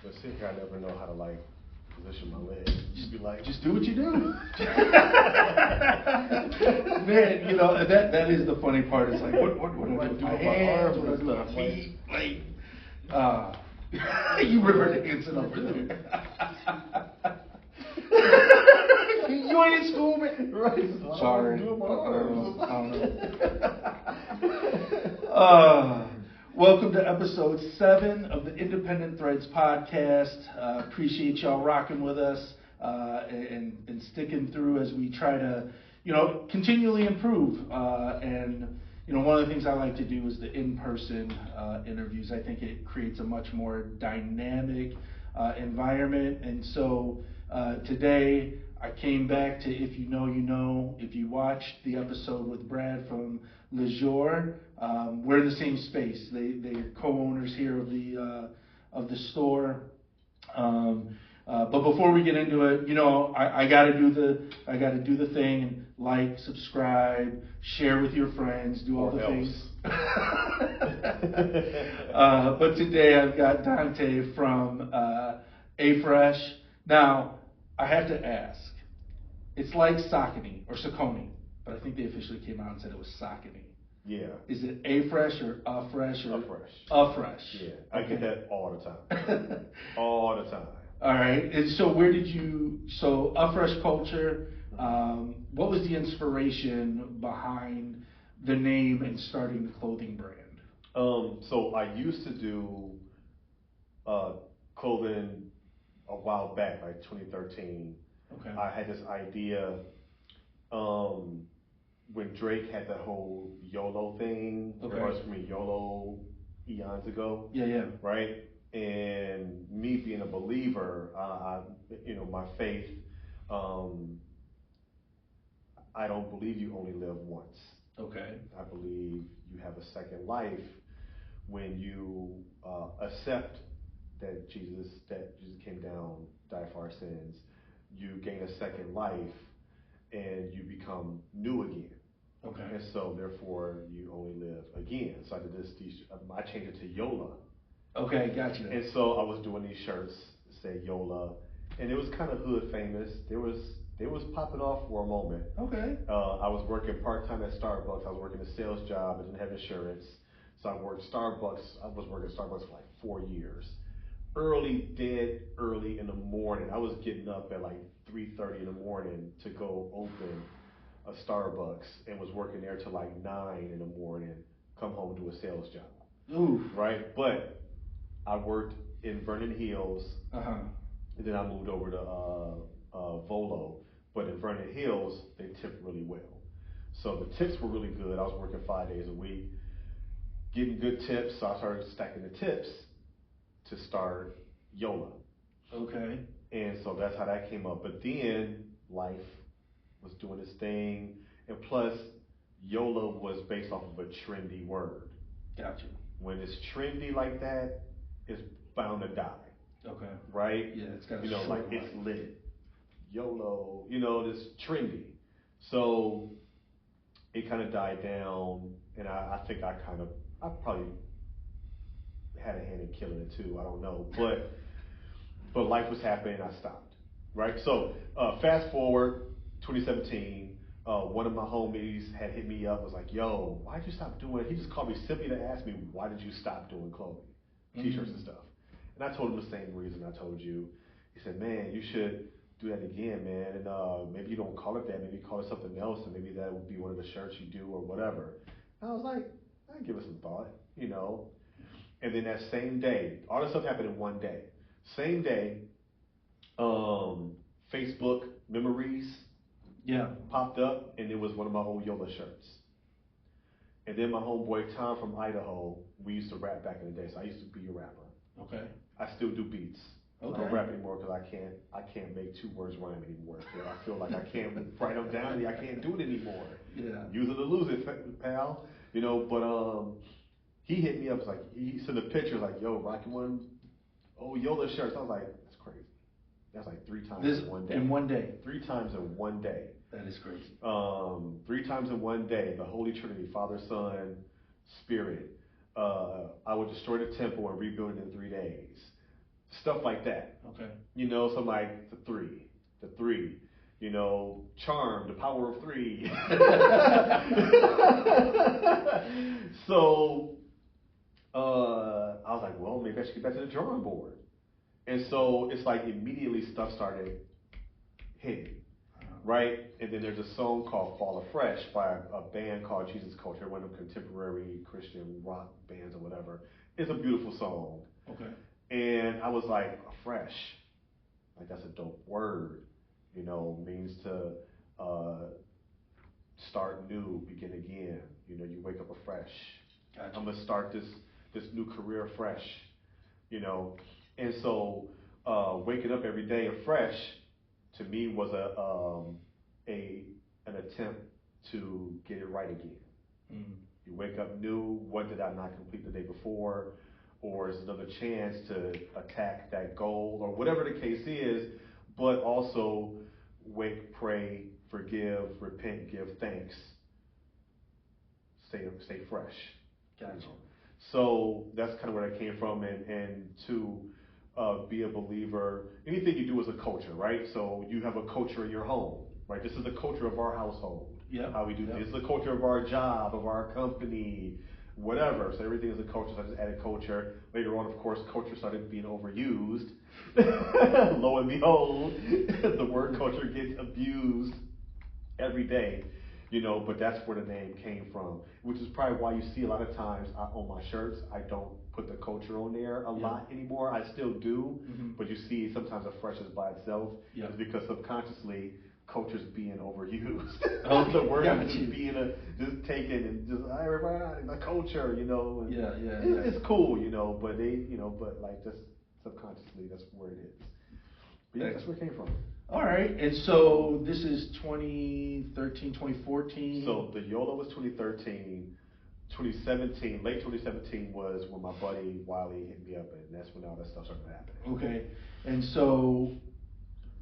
But sit here, I never know how to like position my legs. Just be like, just do what you do. Man, you know, that is the funny part. It's like, what do I do with my arms? What do I do with my feet? Like, you river dancing over there. You ain't in school, man. Right. Sorry. I don't know. Welcome to episode 7 of the Independent Threads podcast. Appreciate y'all rocking with us and sticking through as we try to, continually improve. And one of the things I like to do is the in-person interviews. I think it creates a much more dynamic environment. And so today I came back to If You Know, You Know. If you watched the episode with Brad from Le Jour, we're in the same space. They're co-owners here of the store. But before we get into it, I gotta do the thing and like, subscribe, share with your friends, do all the things. But today I've got Dante from Afresh. Now I have to ask. It's like Saucony or Saucony, but I think they officially came out and said it was Saucony. Yeah. Is it Afresh or Afresh or Afresh? Afresh. Yeah, I get that all the time. All the time. All right. And so Afresh Culture, what was the inspiration behind the name and starting the clothing brand? So I used to do clothing a while back, like 2013. Okay. I had this idea when Drake had that whole YOLO thing. Okay. Everybody from YOLO eons ago. Yeah. Right? And me being a believer, my faith, I don't believe you only live once. Okay. I believe you have a second life when you accept that Jesus came down, died for our sins. You gain a second life and you become new again. Okay. And so therefore you only live again. So I did this I changed it to YOLA. Okay, gotcha. And so I was doing these shirts that say YOLA, and it was kind of hood famous. It was popping off for a moment. Okay. I was working part-time at Starbucks. I was working a sales job. I didn't have insurance. So I was working Starbucks for like 4 years. Dead early in the morning. I was getting up at like 3:30 in the morning to go open a Starbucks and was working there till like 9 in the morning, come home and do a sales job. Ooh. Right? But I worked in Vernon Hills, and then I moved over to Volo. But in Vernon Hills, they tip really well. So the tips were really good. I was working 5 days a week, getting good tips. So I started stacking the tips to start YOLA. Okay. And so that's how that came up. But then life was doing its thing. And plus, YOLA was based off of a trendy word. Gotcha. When it's trendy like that, it's bound to die. Okay. Right? Yeah, it's got it's lit. YOLO, it's trendy. So it kind of died down, and I think I probably had a hand in killing it too. I don't know, but life was happening. I stopped. Right. So fast forward 2017. One of my homies had hit me up. Was like, "Yo, why'd you stop doing?" He just called me simply to ask me, "Why did you stop doing clothing, t-shirts and stuff?" And I told him the same reason I told you. He said, "Man, you should do that again, man. And maybe you don't call it that. Maybe you call it something else, and maybe that would be one of the shirts you do or whatever." And I was like, "I'd give it some thought, And then that same day, all this stuff happened in one day. Same day, Facebook memories popped up, and it was one of my old YOLA shirts. And then my homeboy Tom from Idaho, we used to rap back in the day, so I used to be a rapper. Okay. I still do beats. Okay. I don't rap anymore because I can't make 2 words rhyme anymore. So I feel like I can't write them down. I can't do it anymore. Yeah. Use it or lose it, pal. But he hit me up. Like he sent a picture. Like, "Yo, rocking one old YOLA shirts." I was like, "That's crazy. That's like 3 times in one day." In one day. 3 times in one day. That is crazy. 3 times in one day. The Holy Trinity, Father, Son, Spirit. I would destroy the temple and rebuild it in 3 days. stuff like that. Okay. You know, so like the three, you know, charm, the power of three. So I was like, well, maybe I should get back to the drawing board. And so it's like immediately stuff started hitting, right? And then there's a song called Fall Afresh by a band called Jesus Culture, one of them contemporary Christian rock bands or whatever. It's a beautiful song. Okay. And I was like, afresh, like that's a dope word, you know, means to start new, begin again. You know, you wake up afresh. Gotcha. I'm gonna start this new career afresh, you know. And so waking up every day afresh to me was an attempt to get it right again. Mm. You wake up new. What did I not complete the day before? Or is another chance to attack that goal, or whatever the case is, but also wake, pray, forgive, repent, give thanks. Stay fresh. Gotcha. You know? So that's kind of where that came from, and to be a believer, anything you do is a culture, right? So you have a culture in your home, right? This is the culture of our household. Yep. How we do Yep. this is the culture of our job, of our company, whatever. So everything is a culture. So I just added culture. Later on, of course, culture started being overused. Lo and behold, the word culture gets abused every day, you know, but that's where the name came from, which is probably why you see a lot of times on my shirts, I don't put the culture on there a lot anymore. I still do, but you see sometimes Afresh is by itself. It's because subconsciously culture's being overused. The word is just being just taken and just everybody the culture, you know. And it's cool, you know, but but like just subconsciously that's where it is. But yeah, that's where it came from. All right, and so this is 2013, 2014. So the YOLO was 2013. 2017, late 2017 was when my buddy Wiley hit me up, and that's when all that stuff started happening. Okay, and so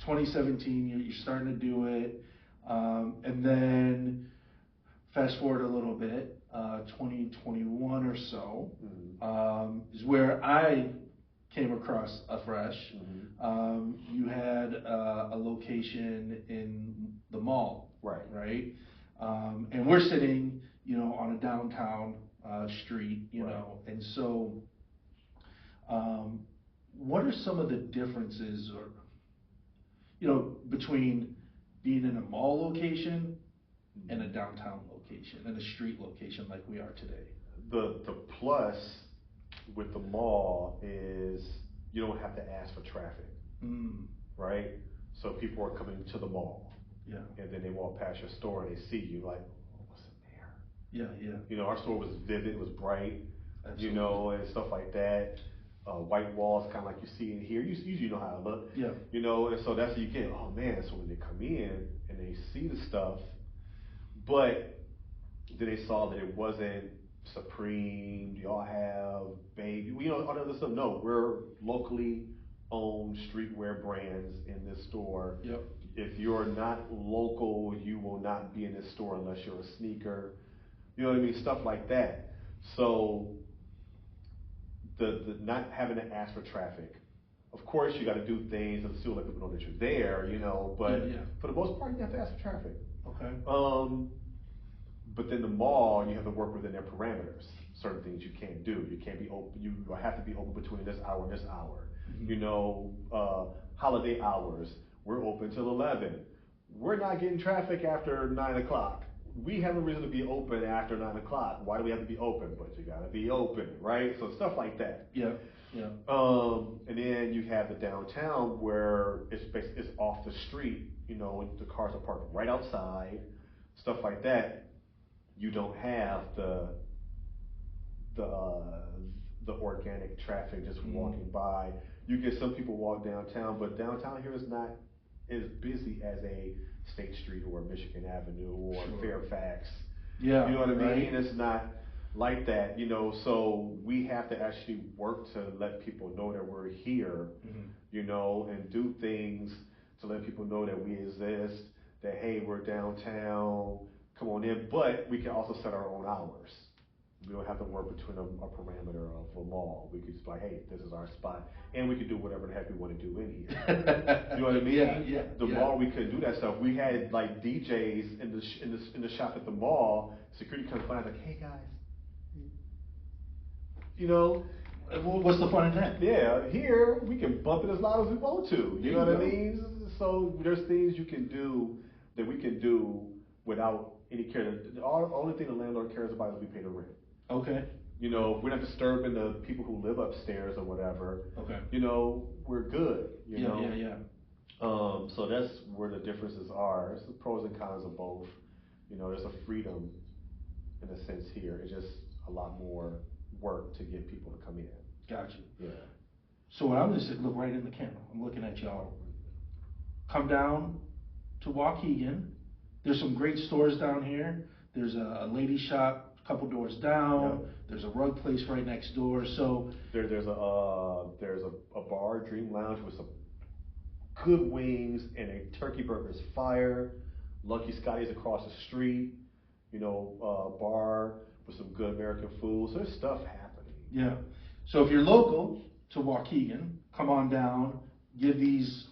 2017, you're starting to do it, and then fast forward a little bit, 2021 or so, is where I came across Afresh. You had a location in the mall, right? And we're sitting, you know, on a downtown street, you know, and so what are some of the differences, or you know, between being in a mall location and a downtown location and a street location like we are today? The plus with the mall is you don't have to ask for traffic, right? So people are coming to the mall, and then they walk past your store and they see you like, oh, what's in there? You know, our store was vivid, it was bright, you know, and stuff like that. White walls, kind of like you see in here. You usually know how it look, you know, and so that's what you get. Oh man! So when they come in and they see the stuff, but then they saw that it wasn't Supreme. Do y'all have Baby? You know, all that other stuff. No, we're locally owned streetwear brands in this store. If you're not local, you will not be in this store unless you're a sneaker. You know what I mean? Stuff like that. So the not having to ask for traffic. Of course, you got to do things and still let people know that you're there, you know. But for the most part, you have to ask for traffic. Okay. But then the mall, you have to work within their parameters. Certain things you can't do. You can't be open. You have to be open between this hour and this hour. You know, holiday hours. We're open till 11. We're not getting traffic after 9 o'clock. We have a reason to be open after 9 o'clock. Why do we have to be open? But you gotta be open, right? So stuff like that. And then you have the downtown where it's off the street. You know, the cars are parked right outside, stuff like that. You don't have the organic traffic just walking by. You get some people walk downtown, but downtown here is not as busy as a State Street or Michigan Avenue or Fairfax. You know what I mean? It's not like that, you know, so we have to actually work to let people know that we're here, you know, and do things to let people know that we exist, that hey, we're downtown, come on in, but we can also set our own hours. We don't have to work between a parameter of a mall. We could just be like, hey, this is our spot, and we could do whatever the heck we want to do in here. You know what I mean? Yeah. The mall, we couldn't do that stuff. We had like DJs in the shop at the mall. Security comes by, like, hey guys, you know. What's the fun in that? Yeah, here we can bump it as loud as we want to. You know what I mean? So there's things you can do that we can do without any care. The only thing the landlord cares about is we pay the rent. Okay. You know, we're not disturbing the people who live upstairs or whatever. Okay. You know, we're good. You know. Yeah. So that's where the differences are. It's the pros and cons of both. You know, there's a freedom in a sense here. It's just a lot more work to get people to come in. Gotcha. Yeah. So what I'm gonna say, look right in the camera. I'm looking at y'all. Come down to Waukegan. There's some great stores down here. There's a lady shop a couple doors down. Yep. There's a rug place right next door. So there's a bar, Dream Lounge, with some good wings and a turkey burger's fire. Lucky Scotty's across the street. You know, bar with some good American food. So there's stuff happening. Yeah. So if you're local to Waukegan, come on down. Give these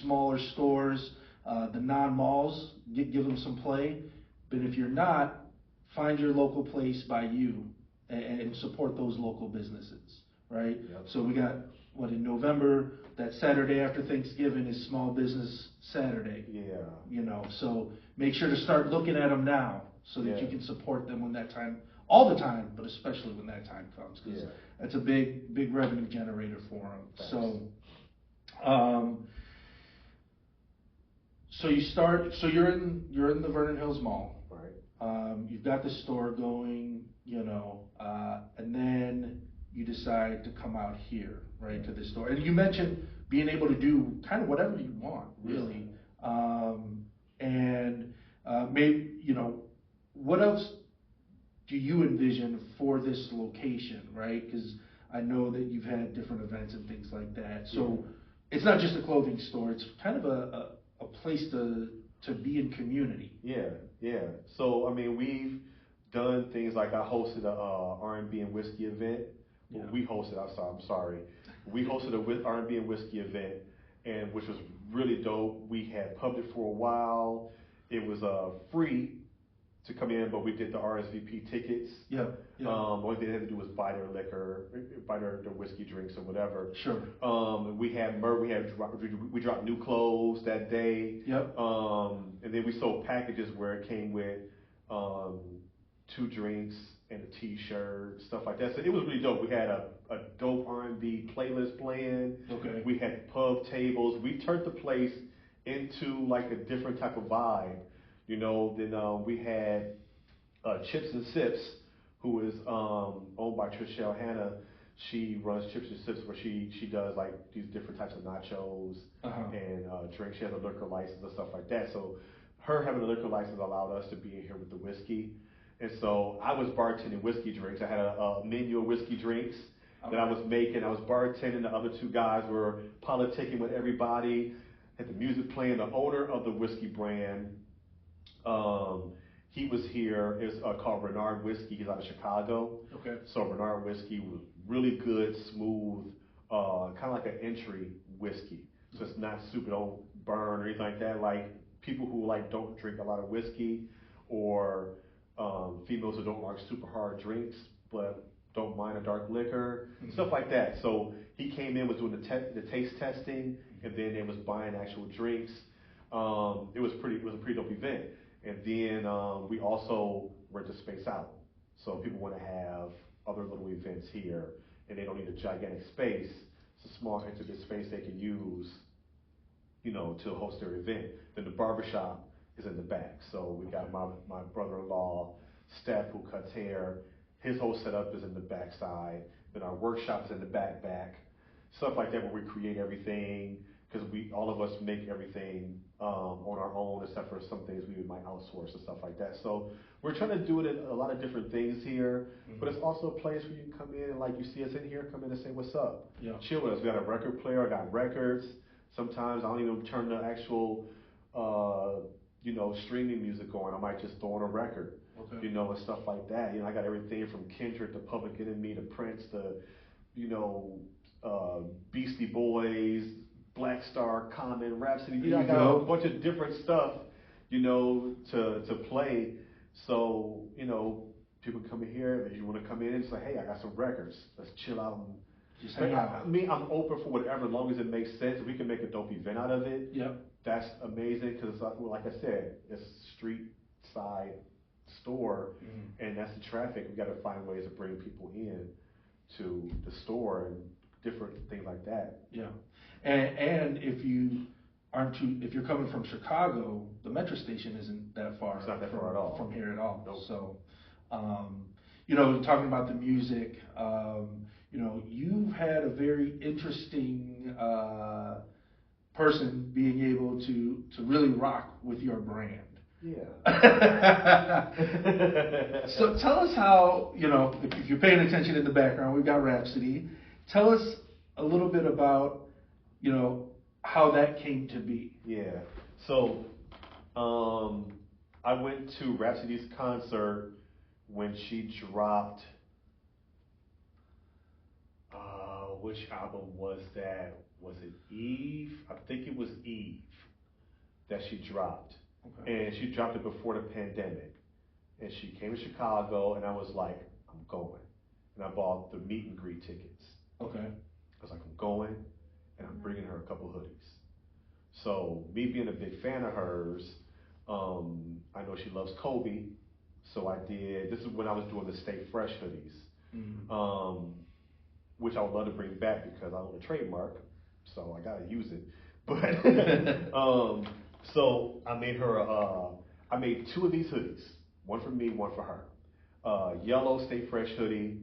smaller stores, the non-malls, give them some play. But if you're not, find your local place by you and support those local businesses, right? Yep. So we got, in November, that Saturday after Thanksgiving is Small Business Saturday. Yeah. You know, so make sure to start looking at them now so that Yeah. you can support them when that time, all the time, but especially when that time comes, because that's a big revenue generator for them. Thanks. So you start. So you're in the Vernon Hills Mall. Right. You've got the store going, you know, and then you decide to come out here, right, to this store. And you mentioned being able to do kind of whatever you want, really. And maybe, you know, what else do you envision for this location, right? Because I know that you've had different events and things like that. So it's not just a clothing store; it's kind of a place to be in community. Yeah. So I mean, we've done things like I hosted a R&B and whiskey event. Yeah. We hosted. I'm sorry. We hosted a R&B and whiskey event, and which was really dope. We had pubbed it for a while. It was free to come in, but we did the RSVP tickets. Yeah. The only thing they had to do was buy their liquor, buy their whiskey drinks or whatever. Sure. We dropped new clothes that day. Yep. And then we sold packages where it came with 2 drinks and a T-shirt, stuff like that. So it was really dope. We had a dope R&B playlist playing. Okay. We had pub tables. We turned the place into like a different type of vibe. You know, then we had Chips and Sips, who is owned by Trishelle Hanna. She runs Chips and Sips, where she does like these different types of nachos and drinks. She has a liquor license and stuff like that. So her having a liquor license allowed us to be in here with the whiskey. And so I was bartending whiskey drinks. I had a menu of whiskey drinks that I was making. I was bartending. The other 2 guys were politicking with everybody. Had the music playing. The owner of the whiskey brand, he was here. It's called Renard Whiskey. He's out of Chicago. Okay. So Renard Whiskey was really good, smooth, kind of like an entry whiskey. So it's not super, don't burn or anything like that. Like people who like don't drink a lot of whiskey, or females who don't like super hard drinks but don't mind a dark liquor, stuff like that. So he came in, was doing the taste testing, and then they was buying actual drinks. It was a pretty dope event. And then we also rent the space out. So people want to have other little events here, and they don't need a gigantic space. It's a small intimate space they can use, you know, to host their event. Then the barbershop is in the back. So we got my brother-in-law, Steph, who cuts hair. His whole setup is in the back side. Then our workshop is in the back. Stuff like that, where we create everything, because all of us make everything on our own, except for some things we might outsource and stuff like that. So we're trying to do it in a lot of different things here, but it's also a place where you can come in and, like, you see us in here, come in and say, what's up? Yeah. Chill with us. We got a record player. I got records. Sometimes I don't even turn the actual, streaming music on. I might just throw on a record. Okay. you know, and stuff like that. You know, I got everything from Kendrick to Public Enemy to Prince to, you know, Beastie Boys, Black Star, Common, Rhapsody. You know, I got a bunch of different stuff, you know, to play. So, you know, people come in here, if you want to come in and say, hey, I got some records. Let's chill out. And, just hang out. I'm open for whatever, as long as it makes sense. If we can make a dope event out of it, Yep. that's amazing. Because, like I said, it's a street side store, and that's the traffic. We got to find ways to bring people in to the store and different things like that. Yeah, and if you're coming from Chicago, the metro station isn't that far. It's not that far at all from here at all. Nope. So, you know, talking about the music, you know, you've had a very interesting person being able to really rock with your brand. Yeah. So tell us how, you know, if you're paying attention in the background, we've got Rhapsody. Tell us a little bit about, you know, how that came to be. Yeah. So, I went to Rhapsody's concert when she dropped, which album was that? Was it Eve? I think it was Eve that she dropped. Okay. And she dropped it before the pandemic. And she came to Chicago, and I was like, I'm going. And I bought the meet and greet tickets. Okay. I was like, I'm going, and I'm bringing her a couple hoodies. So, me being a big fan of hers, I know she loves Kobe, so I did. This is when I was doing the Stay Fresh hoodies, which I would love to bring back because I own a trademark, so I gotta use it. But so I made her. I made two of these hoodies, one for me, one for her. Yellow Stay Fresh hoodie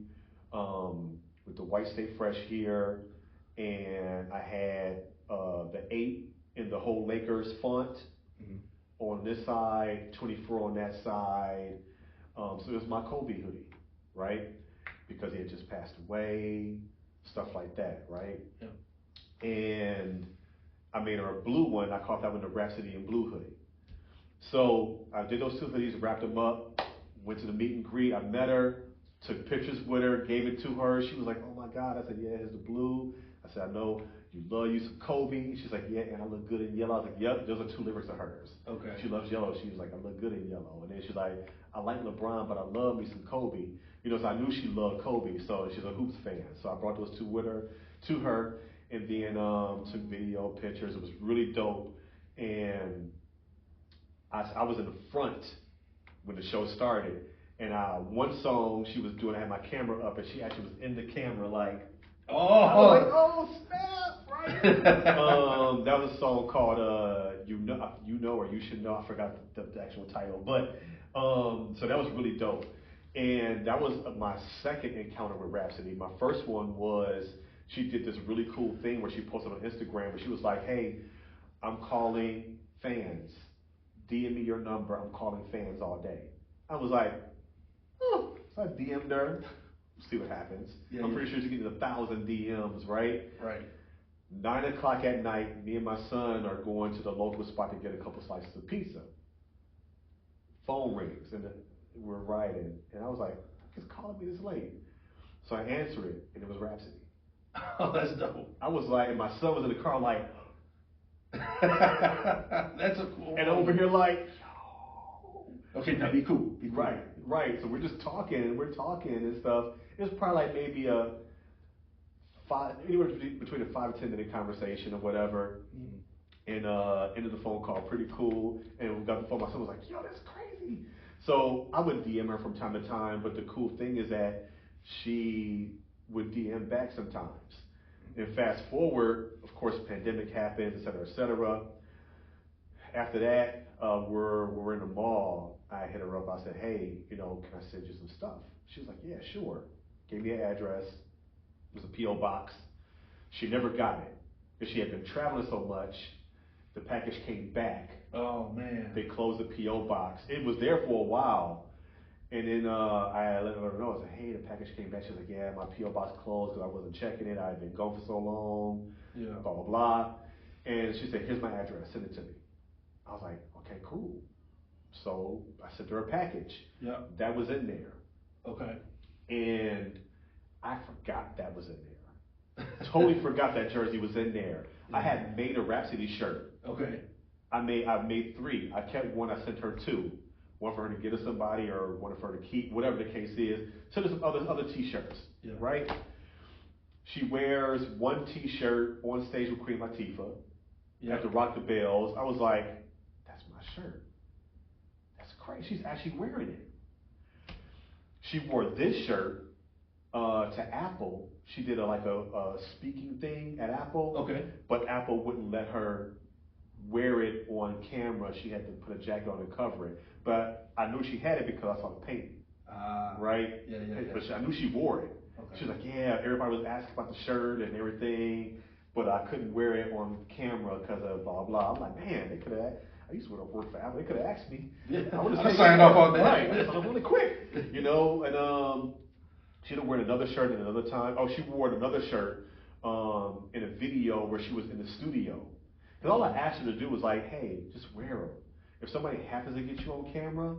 with the white Stay Fresh here, and I had the 8 in the whole Lakers font on this side, 24 on that side. So it was my Kobe hoodie, right? Because he had just passed away, stuff like that, right? Yeah. And I made her a blue one. I called that one the Rhapsody in Blue hoodie. So I did those two hoodies, wrapped them up, went to the meet and greet. I met her, took pictures with her, gave it to her. She was like, oh my God. I said, yeah, here's the blue. I said, I know you love you some Kobe. She's like, yeah, and I look good in yellow. I was like, yep, those are 2 lyrics of hers. Okay. She loves yellow. She was like, I look good in yellow. And then she's like, I like LeBron, but I love me some Kobe. You know, so I knew she loved Kobe, so she's a Hoops fan. So I brought those 2 with her, to her, and then took video, pictures. It was really dope. And I was in the front when the show started. And one song she was doing, I had my camera up, and she actually was in the camera like, oh, I was like, oh snap, right? That was a song called You Know or You Should Know. I forgot the actual title, but so that was really dope. And that was my second encounter with Rhapsody. My first one was she did this really cool thing where she posted on Instagram where she was like, hey, I'm calling fans. DM me your number. I'm calling fans all day. I was like, oh. So I DM'd her. See what happens. Yeah, I'm pretty sure she's getting 1,000 DMs, right? Right. 9 o'clock at night, me and my son are going to the local spot to get a couple slices of pizza. Phone rings, and we're riding, and I was like, who's calling me this late? So I answered it, and it was Rhapsody. Oh, that's dope. I was like, and my son was in the car like, that's a cool and I'm over here like, yo. Okay, now be cool. Be cool. Right. So we're just talking, and stuff. It was probably like maybe a anywhere between a 5 to 10 minute conversation or whatever. And ended the phone call pretty cool. And we got the phone. My son was like, yo, that's crazy. So I would DM her from time to time, but the cool thing is that she would DM back sometimes. And fast forward, of course, pandemic happens, et cetera, et cetera. After that, we're in the mall. I hit her up. I said, hey, you know, can I send you some stuff? She was like, yeah, sure. Gave me an address. It was a P.O. box. She never got it. Because she had been traveling so much, the package came back. Oh, man. They closed the P.O. box. It was there for a while. And then I let her know. I said, hey, the package came back. She was like, yeah, my P.O. box closed because I wasn't checking it. I had been gone for so long. Yeah. Blah, blah, blah. And she said, here's my address. Send it to me. I was like, okay, cool. So I sent her a package. Yeah. That was in there. Okay. And I forgot that was in there. Totally forgot that jersey was in there. I had made a Rhapsody shirt. Okay. I made 3. I kept one, I sent her 2. One for her to get to somebody or one for her to keep, whatever the case is. Send her some other t-shirts, right? She wears one t-shirt on stage with Queen Latifah at the Rock the Bells. I was like, that's my shirt. That's crazy. She's actually wearing it. She wore this shirt to Apple. She did a speaking thing at Apple. Okay. But Apple wouldn't let her wear it on camera. She had to put a jacket on and cover it. But I knew she had it because I saw the paint. Right? Yeah. But I knew she wore it. Okay. She was like, yeah, everybody was asking about the shirt and everything, but I couldn't wear it on camera because of blah, blah. I'm like, man, they could have, I used to work for Apple, they could have asked me. Yeah. I would have signed off on that. Right, I signed off really quick, you know, and she'd have worn another shirt at another time. Oh, she wore another shirt in a video where she was in the studio. Because all I asked her to do was like, hey, just wear them. If somebody happens to get you on camera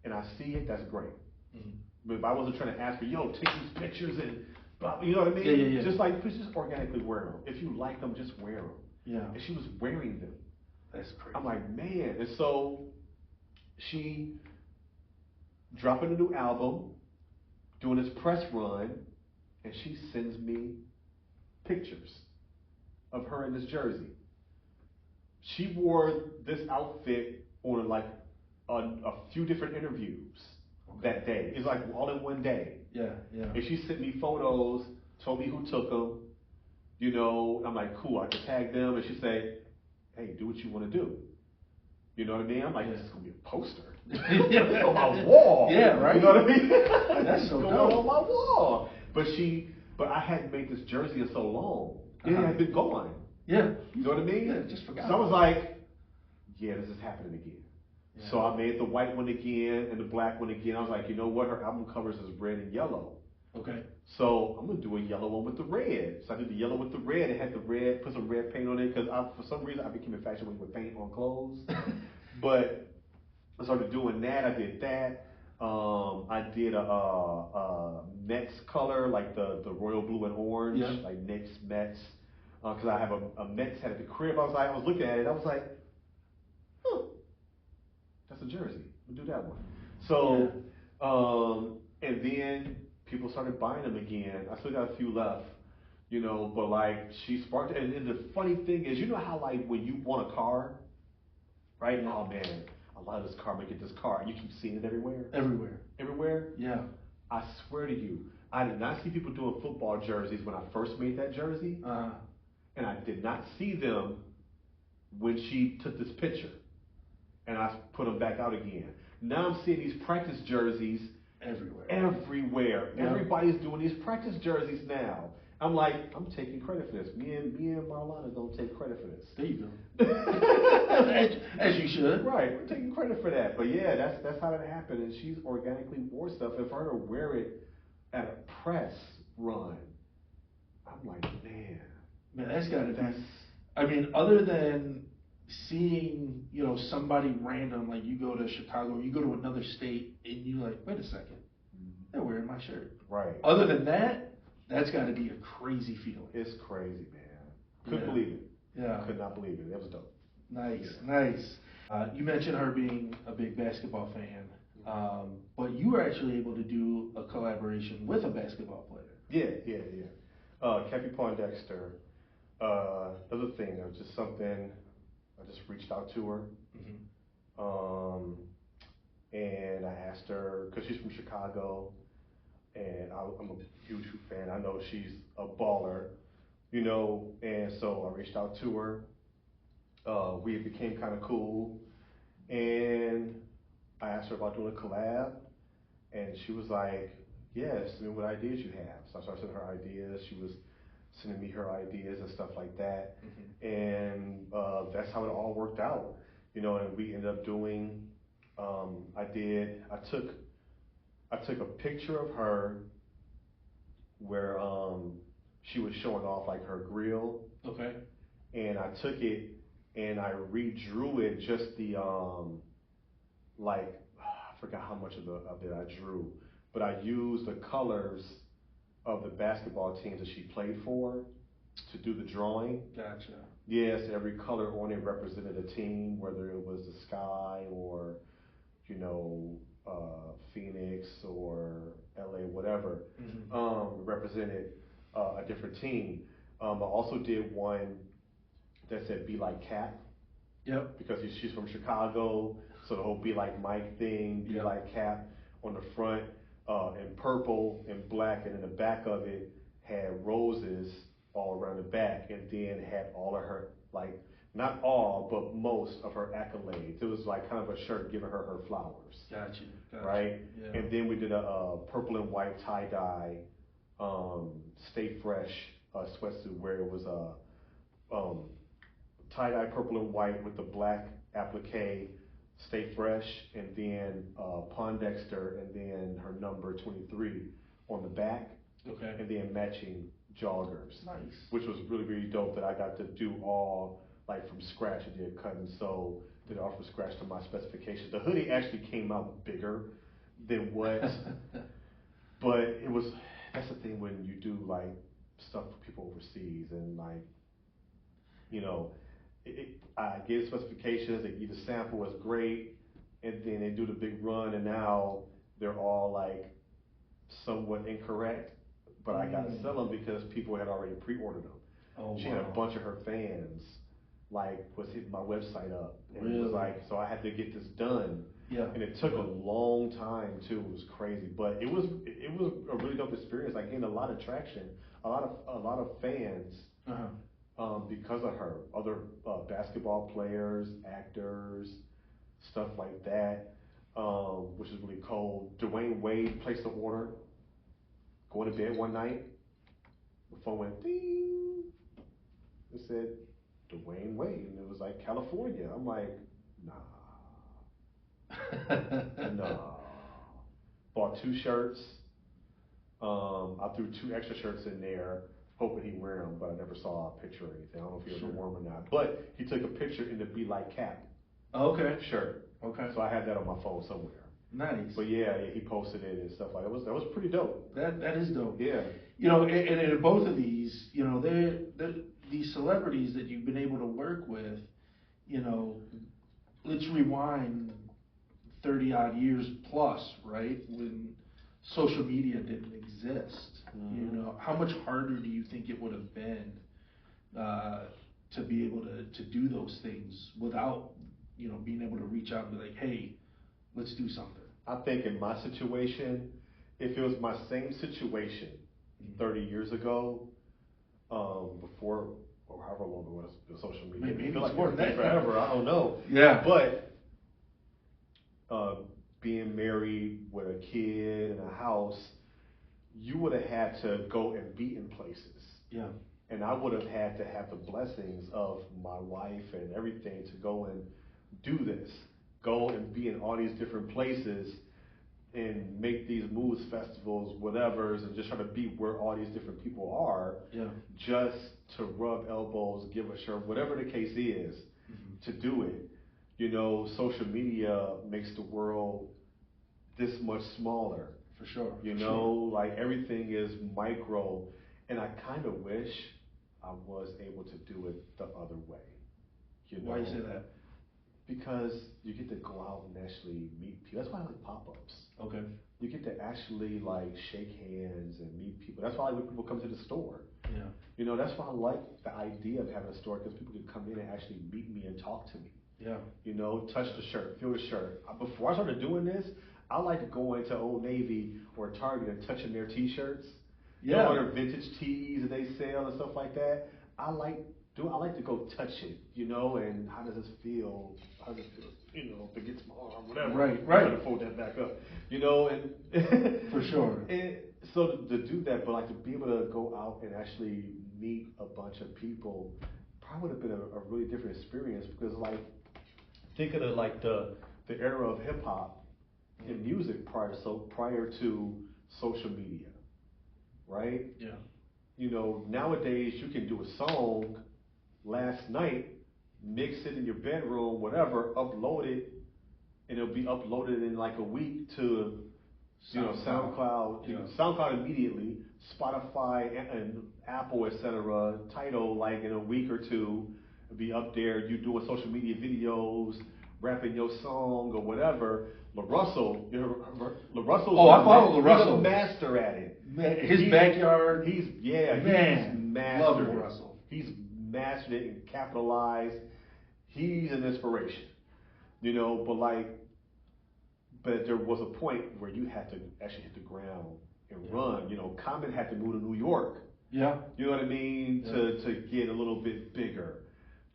and I see it, that's great. Mm-hmm. But if I wasn't trying to ask her, yo, take these pictures and blah, you know what I mean? Yeah. Just like, just organically wear them. If you like them, just wear them. Yeah. And she was wearing them. That's crazy. I'm like, man. And so she dropping a new album, doing this press run, and she sends me pictures of her in this jersey. She wore this outfit on like a few different interviews that day. It's like all in one day. Yeah. And she sent me photos, told me who took them. You know, I'm like, cool, I can tag them. And she say, hey, do what you want to do. You know what I mean? I'm like, this is going to be a poster. It's on my wall. Yeah, right. You know what I mean? That's so going on my wall. But I hadn't made this jersey in so long. It had been gone. Yeah. You know what I mean? Yeah, just forgot. So I was like, yeah, this is happening again. Yeah. So I made the white one again and the black one again. I was like, you know what? Her album covers is red and yellow. Okay. So I'm gonna do a yellow one with the red. So I did the yellow with the red. It had the red, put some red paint on it because for some reason I became infatuated with paint on clothes. But I started doing that. I did that. I did a Mets color, like the royal blue and orange, like Knicks, Mets. Because I have a Mets hat at the crib. I was looking at it. I was like, huh, that's a jersey. We'll do that one. So, and then people started buying them again. I still got a few left, you know, but like she sparked. And the funny thing is, you know how like when you want a car, right? Yeah. Oh man, I love this car. I'm gonna get this car. And you keep seeing it everywhere. Everywhere. Yeah. I swear to you, I did not see people doing football jerseys when I first made that jersey. And I did not see them when she took this picture. And I put them back out again. Now I'm seeing these practice jerseys everywhere. Yeah. Everybody's doing these practice jerseys now. I'm like, I'm taking credit for this. Me and Marlana don't take credit for this. There you go. As you should. Right, we're taking credit for that. But yeah, that's how that happened. And she's organically wore stuff. And for her to wear it at a press run, I'm like, man, that's gotta be. I mean, other than seeing, you know, somebody random, like you go to Chicago, you go to another state, and you're like, wait a second, they're wearing my shirt. Right. Other than that, that's got to be a crazy feeling. It's crazy, man. Couldn't believe it. Yeah. Could not believe it. It was dope. Nice. You mentioned her being a big basketball fan, but you were actually able to do a collaboration with a basketball player. Yeah. Cappy Pondexter. Another thing, it was just something, I just reached out to her. And I asked her, because she's from Chicago, and I'm a huge fan. I know she's a baller, you know, and so I reached out to her. We became kind of cool, and I asked her about doing a collab, and she was like, yes, I mean, what ideas you have? So I started sending her ideas. She was sending me her ideas and stuff like that. And that's how it all worked out, you know, and we ended up doing, I took a picture of her where she was showing off like her grill. Okay. And I took it and I redrew it just like I forgot how much of it I drew, but I used the colors of the basketball teams that she played for to do the drawing. Gotcha. Yes, every color on it represented a team, whether it was the sky or, you know, Phoenix or LA, whatever, represented a different team. I also did one that said "Be Like Cap." Yep. Because she's from Chicago, so the whole "Be Like Mike" thing, "Be Like Cap" on the front, in purple and black, and in the back of it had roses all around the back, and then had all of her, like, not all, but most of her accolades. It was like kind of a shirt giving her flowers. Gotcha. Right? Yeah. And then we did a purple and white tie-dye, Stay Fresh sweatsuit where it was tie-dye purple and white with the black applique, Stay Fresh, and then Pondexter, and then her number 23 on the back. Okay. And then matching joggers. Nice. Which was really, really dope that I got to do all like from scratch. I did cut and sew, did it all from scratch to my specifications. The hoodie actually came out bigger than what, but it was, that's the thing when you do like stuff for people overseas and like, you know, I get specifications, they give the sample, it's great, and then they do the big run, and now they're all like somewhat incorrect, but I got to sell them because people had already pre-ordered them. Oh, she had a bunch of her fans like was hitting my website up, and it was like, so I had to get this done. Yeah. And it took a long time too. It was crazy, but it was a really dope experience. I gained a lot of traction, a lot of fans. Because of her, other basketball players, actors, stuff like that, which is really cool. Dwayne Wade placed the order. Going to bed one night, the phone went ding. It said Dwayne Wade, and it was like California. I'm like, nah. Bought 2 shirts. I threw 2 extra shirts in there, hoping he'd wear them, but I never saw a picture or anything. I don't know if he ever wore them or not. But he took a picture in the "Be Like Cap" shirt. Okay. So I had that on my phone somewhere. Nice. But yeah, he posted it and stuff like that. That was pretty dope. That is dope. Yeah. You know, and in both of these, you know, they're these celebrities that you've been able to work with. You know, let's rewind 30 odd years plus, right? When social media didn't exist. You know, how much harder do you think it would have been to be able to do those things without, you know, being able to reach out and be like, hey, let's do something? I think in my situation, if it was my same situation 30 years ago, before, or however long it was, the social media, maybe I feel like more it's than that. forever, I don't know. Yeah. But being married with a kid and a house, you would have had to go and be in places. Yeah. And I would have had to have the blessings of my wife and everything to go and do this. Go and be in all these different places and make these moves, festivals, whatevers, and just try to be where all these different people are. Yeah. Just to rub elbows, give a shirt, whatever the case is, to do it. You know, social media makes the world this much smaller. For sure. You know, like everything is micro, and I kind of wish I was able to do it the other way. You know? Why you say that? Because you get to go out and actually meet people. That's why I like pop-ups. Okay. You get to actually like shake hands and meet people. That's why I like when people come to the store. Yeah. You know, that's why I like the idea of having a store, because people can come in and actually meet me and talk to me. Yeah. You know, touch the shirt, feel the shirt. Before I started doing this, I like to go into Old Navy or Target and touching their T-shirts. Yeah. You know, their vintage tees that they sell and stuff like that. I like to go touch it, you know, and how does this feel? How does it feel? You know, if it gets my arm, whatever. Right. I'm trying to fold that back up, you know, and for sure. And so to do that, but like to be able to go out and actually meet a bunch of people, probably would have been a really different experience, because like thinking of like the era of hip hop and music prior to social media, right? Yeah. You know, nowadays you can do a song last night, mix it in your bedroom, whatever, upload it, and it'll be uploaded in like a week to, SoundCloud, Yeah. SoundCloud immediately, Spotify and Apple, etc. Tidal like in a week or two, it'll be up there. You doing social media videos, rapping your song or whatever. LaRussell, LaRussell's I follow LaRussell. He's a master at it. Man, his backyard. He's mastered love it. LaRussell. He's mastered it and capitalized. He's an inspiration, but there was a point where you had to actually hit the ground and run. Common had to move to New York. Yeah. You know what I mean? Yeah. To get a little bit bigger.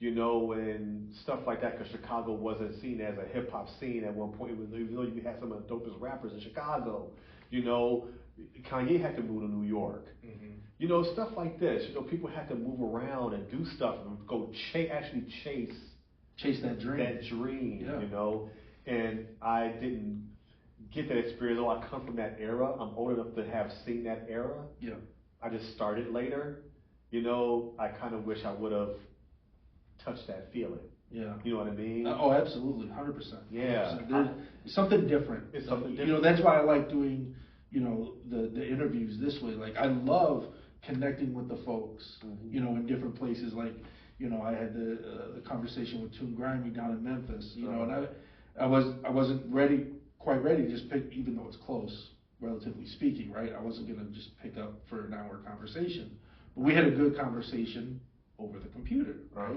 And stuff like that, because Chicago wasn't seen as a hip hop scene at one point, even though you had some of the dopest rappers in Chicago. Kanye had to move to New York. Mm-hmm. Stuff like this. People had to move around and do stuff and go actually chase that dream. Yeah. And I didn't get that experience. Although I come from that era, I'm old enough to have seen that era. Yeah. I just started later. I kind of wish I would have touched that feeling. Yeah. You know what I mean? Oh, absolutely, 100%. Yeah. There's something different. It's something different. That's why I like doing, the interviews this way. Like, I love connecting with the folks, in different places. Like, I had the conversation with Toon Grimy down in Memphis, and I wasn't quite ready to just pick, even though it's close, relatively speaking, right? I wasn't gonna just pick up for an hour conversation, but we had a good conversation over the computer, right?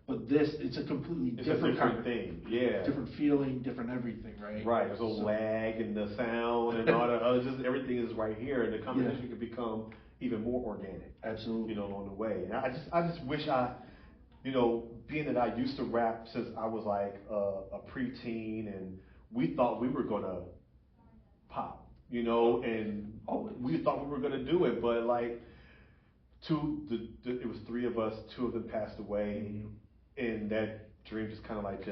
But it's a completely different thing, yeah. Different feeling, different everything, right? Right, there's a lag in the sound and all that other, just everything is right here, and the conversation can become even more organic. Absolutely. Along the way. And I just wish being that I used to rap since I was like a preteen, and we thought we were gonna pop, and we thought we were gonna do it, but like it was three of us, two of them passed away, and that dream just kind of like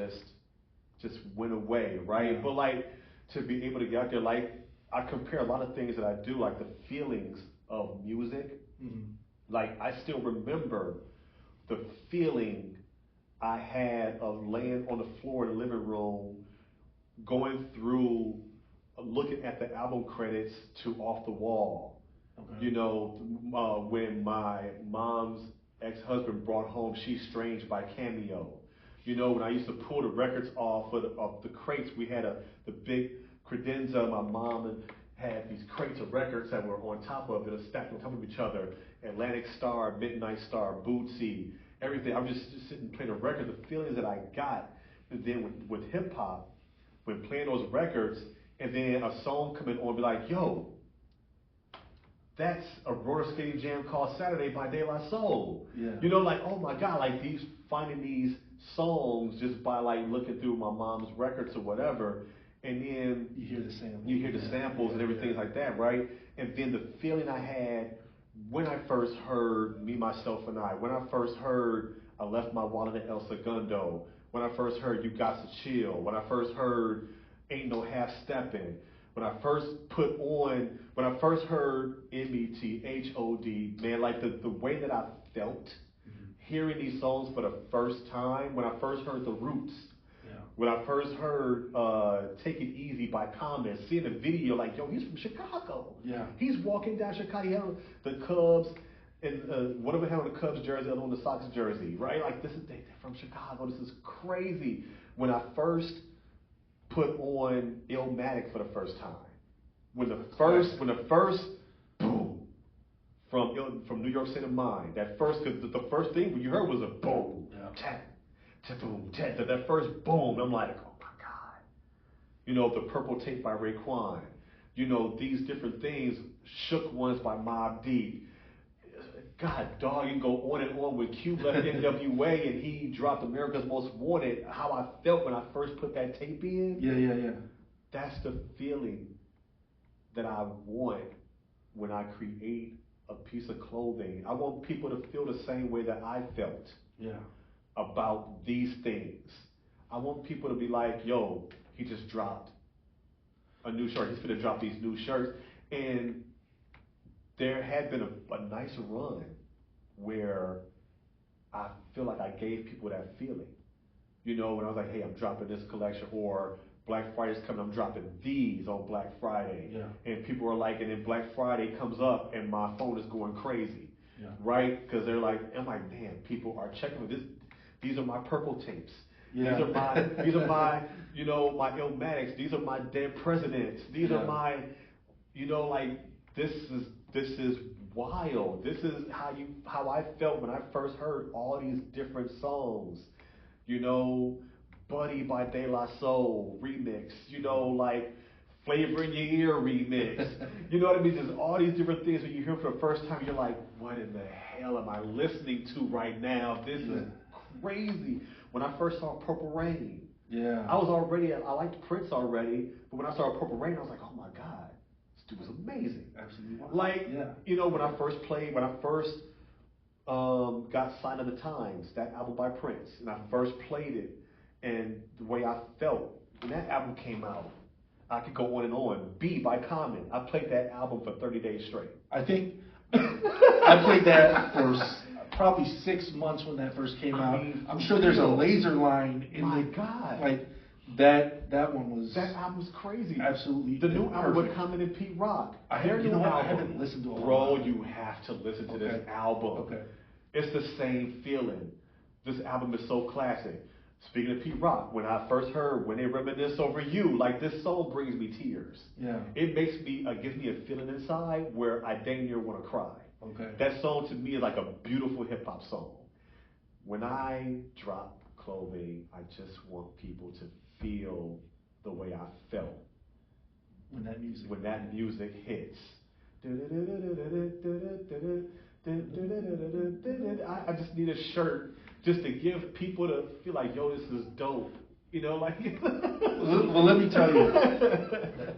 just went away, right? Yeah. But like to be able to get out there, like I compare a lot of things that I do, like the feelings of music. Like I still remember the feeling I had of laying on the floor in the living room, going through, looking at the album credits to Off the Wall. Okay. When my mom's ex-husband brought home She's Strange by Cameo. When I used to pull the records off of the crates, we had the big credenza. My mom had these crates of records that were on top of it, stacked on top of each other. Atlantic Star, Midnight Star, Bootsy, everything. I was just sitting and playing the record. The feelings that I got, and then with hip hop, when playing those records, and then a song coming on, be like, yo, that's a roller skating jam called Saturday by De La Soul. Yeah. Like, oh my God, like finding these songs just by like looking through my mom's records or whatever, and then you hear the samples. And everything like that, right? And then the feeling I had when I first heard Me, Myself, and I, when I first heard I Left My Wallet in El Segundo, when I first heard You Got to Chill, when I first heard Ain't No Half Steppin', when I first heard METHOD, man, like the way that I felt hearing these songs for the first time, when I first heard The Roots, when I first heard Take It Easy by Common, seeing the video, like, yo, he's from Chicago. Yeah. He's walking down Chicago, he had on the Cubs, and one of them had on the Cubs jersey, the other on the Sox jersey, right? Like, they're from Chicago, this is crazy. When I first put on Illmatic for the first time, when the first boom from New York State of Mind, that first, because the first thing when you heard was a boom, tap, tap, boom, tap, that first boom, I'm like, oh my God. The Purple Tape by Raekwon, these different things, Shook Ones by Mobb Deep. God, dog, you can go on and on with Cube left NWA and he dropped America's Most Wanted. How I felt when I first put that tape in. Yeah. That's the feeling that I want when I create a piece of clothing. I want people to feel the same way that I felt about these things. I want people to be like, yo, he just dropped a new shirt. He's gonna drop these new shirts. And there had been a nice run where I feel like I gave people that feeling. When I was like, hey, I'm dropping this collection, or Black Friday's coming, I'm dropping these on Black Friday. Yeah. And people are like, and then Black Friday comes up and my phone is going crazy. Yeah. Right? Because they're like, I'm like, man, people are checking with this. These are my purple tapes. Yeah. These are my, you know, my Illmatics. These are my dead presidents. These are my, you know, like, this is wild. This is how I felt when I first heard all these different songs. You know, Buddy by De La Soul remix, you know, like Flavor in Your Ear remix. You know what I mean? There's all these different things when you hear them for the first time, you're like, what in the hell am I listening to right now? This is crazy. When I first saw Purple Rain, I liked Prince already, but when I saw Purple Rain, I was like, oh my God, this dude was amazing. Absolutely. Like, you know, when I first got Sign of the Times, that album by Prince, and I first played it, and the way I felt when that album came out, I could go on and on. B by Common, I played that album for 30 days straight. I think I played that for probably 6 months when that first came out. I'm sure there's a laser line in God. Like that one was. That album was crazy. Absolutely. The new album with Common and Pete Rock. I haven't listened to it. Bro, you have to listen to this album. Okay. It's the same feeling. This album is so classic. Speaking of Pete Rock, when I first heard When They Reminisce Over You, like this song brings me tears. Yeah. It makes me, gives me a feeling inside where I dang near want to cry. Okay. That song to me is like a beautiful hip hop song. When I drop clothing, I just want people to feel the way I felt when that music hits. I just need a shirt just to give people to feel like, yo, this is dope. You know, like. Well, let me tell you,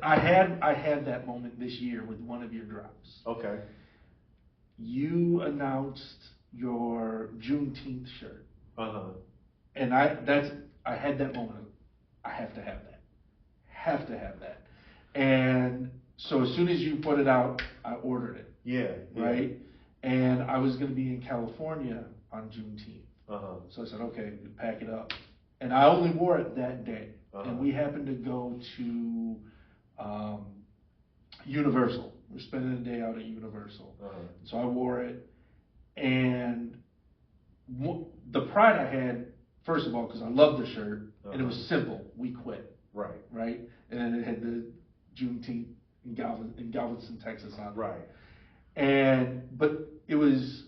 I had that moment this year with one of your drops. Okay. You announced your Juneteenth shirt. And I had that moment of, I have to have that. And so as soon as you put it out, I ordered it. Yeah. Right? And I was going to be in California on Juneteenth. So I said, okay, pack it up. And I only wore it that day. And we happened to go to Universal. We're spending the day out at Universal. So I wore it. And the pride I had, first of all, because I loved the shirt, and it was simple. We quit. Right? And then it had the Juneteenth in Galveston, Texas on it. Right. But it was,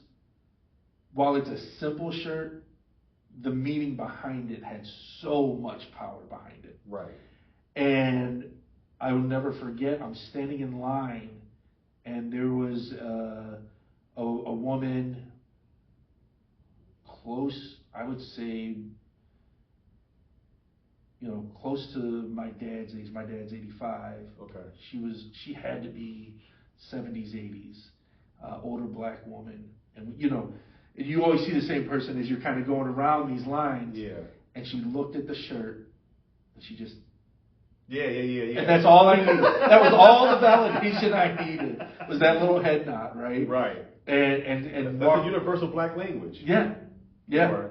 while it's a simple shirt, the meaning behind it had so much power behind it. Right. And I will never forget, I'm standing in line, and there was a woman close, I would say, you know, close to my dad's age. My dad's 85. Okay. She had to be 70s, 80s, older black woman. And, you know, you always see the same person as you're kind of going around these lines. Yeah. And she looked at the shirt, and she just... Yeah. And that's all I needed. That was all the validation I needed, was that little head nod, right? Right. And that's a universal black language. Yeah. Or,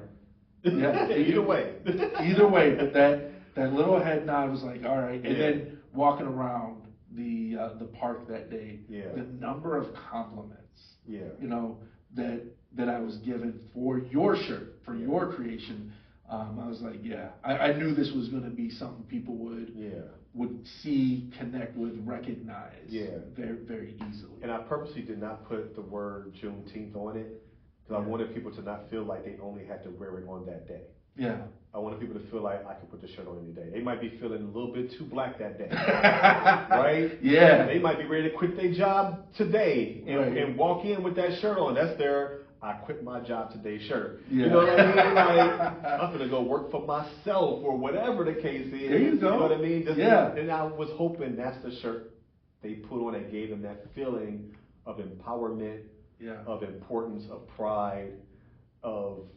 Either way. Either way, but that little head nod was like, all right. And then walking around the park that day, the number of compliments, you know, that I was given for your shirt, for your creation, I was like, I knew this was going to be something people would see, connect with, recognize very, very easily. And I purposely did not put the word Juneteenth on it, because I wanted people to not feel like they only had to wear it on that day. Yeah. I wanted people to feel like I could put the shirt on any day. They might be feeling a little bit too black that day, right? Yeah. They might be ready to quit their job today and walk in with that shirt on. That's their I quit my job today shirt. Yeah. You know what I mean? Like, I'm gonna go work for myself or whatever the case is. There you go. You know what I mean? And I was hoping that's the shirt they put on that gave them that feeling of empowerment, of importance, of pride, of,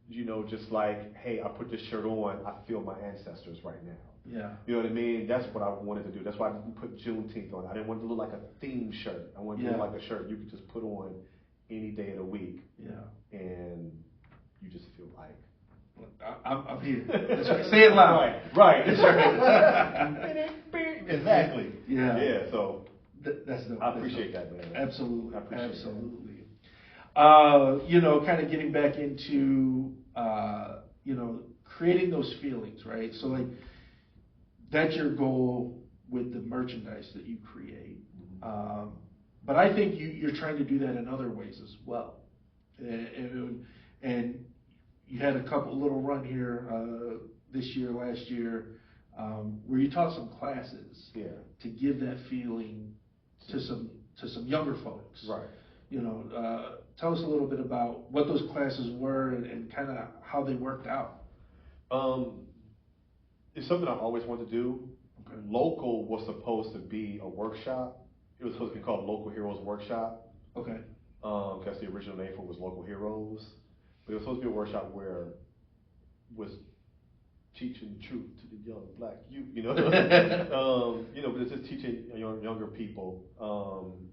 you know, just like, hey, I put this shirt on, I feel my ancestors right now. Yeah. You know what I mean? That's what I wanted to do. That's why I put Juneteenth on. I didn't want it to look like a theme shirt. I wanted it to look like a shirt you could just put on any day of the week. Yeah. And you just feel like I'm here. That's right. Say it loud. Right. That's right. Exactly. Yeah. Yeah. So that's dope. I appreciate that, man. Absolutely. I appreciate Absolutely. Kind of getting back into, creating those feelings, right? So like, that's your goal with the merchandise that you create. But I think you're trying to do that in other ways as well. And you had a little run here this year, last year, where you taught some classes to give that feeling to some younger folks. Right. Tell us a little bit about what those classes were and kind of how they worked out. It's something I always wanted to do. Okay. Local was supposed to be a workshop. It was supposed to be called Local Heroes Workshop. Okay. Because the original name for it was Local Heroes. But it was supposed to be a workshop where was teaching truth to the young black youth, but it's just teaching younger people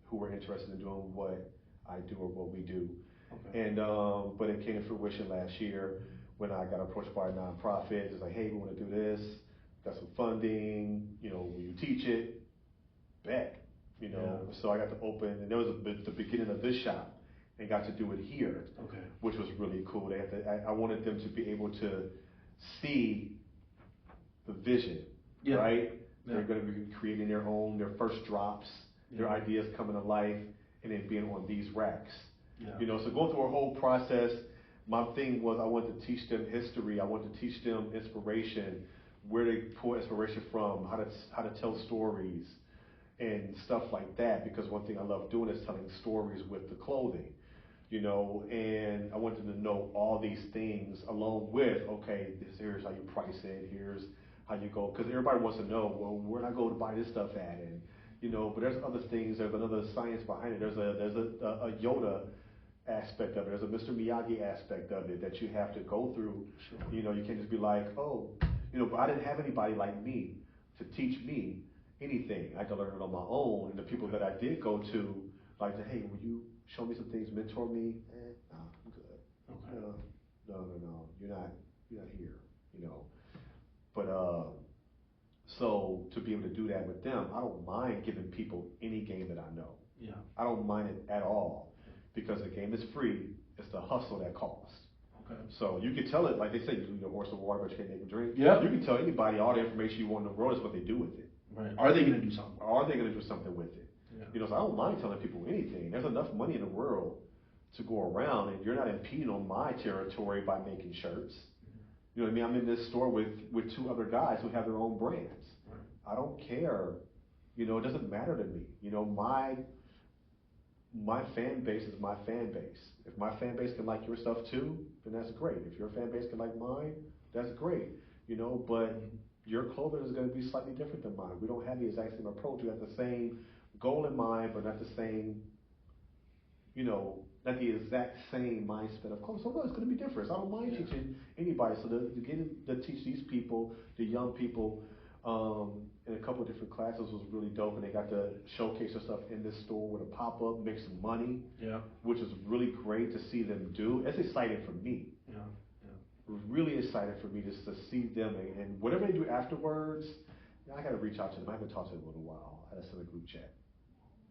who were interested in doing what I do or what we do. Okay. And but it came to fruition last year when I got approached by a nonprofit. It's like, hey, we want to do this. Got some funding. Will you teach it? Bet. So I got to open, and that was the beginning of this shop, and got to do it here. Okay. Which was really cool. I wanted them to be able to see the vision, right? Yeah. They're going to be creating their first drops, their ideas coming to life, and then being on these racks. Yeah. So going through a whole process, my thing was I wanted to teach them history. I wanted to teach them inspiration, where they pull inspiration from, how to tell stories, and stuff like that. Because one thing I love doing is telling stories with the clothing. And I want them to know all these things along with, okay, here's how you price it, here's how you go, because everybody wants to know, well, where do I go to buy this stuff at? And, but there's other things, there's another science behind it. There's a Yoda aspect of it, there's a Mr. Miyagi aspect of it that you have to go through. Sure. You can't just be like, but I didn't have anybody like me to teach me anything. I had to learn it on my own, and the people that I did go to, like, hey, will you show me some things, mentor me? Nah, I'm good. Okay. No, you're not here, But so to be able to do that with them, I don't mind giving people any game that I know. Yeah. I don't mind it at all, because the game is free. It's the hustle that costs. Okay. So you can tell it, like they say, you need a horse of water, but you can't make a drink. Yeah. You can tell anybody all the information you want in the world is what they do with it. Right. Are they going to do something? Are they going to do something with it? Yeah. So I don't mind telling people anything. There's enough money in the world to go around, and you're not impeding on my territory by making shirts. You know what I mean? I'm in this store with two other guys who have their own brands. Right. I don't care. It doesn't matter to me. My fan base is my fan base. If my fan base can like your stuff too, then that's great. If your fan base can like mine, that's great. But your clothing is going to be slightly different than mine. We don't have the exact same approach. We have the same goal in mind, but not the same, not the exact same mindset of clothes. So no, it's going to be different. So I don't mind teaching anybody. So to teach these people, the young people, in a couple of different classes was really dope, and they got to showcase their stuff in this store with a pop-up, make some money, which is really great to see them do. It's exciting for me. Really excited for me just to see them, and whatever they do afterwards, I got to reach out to them. I haven't talked to them in a little while. I had to send a group chat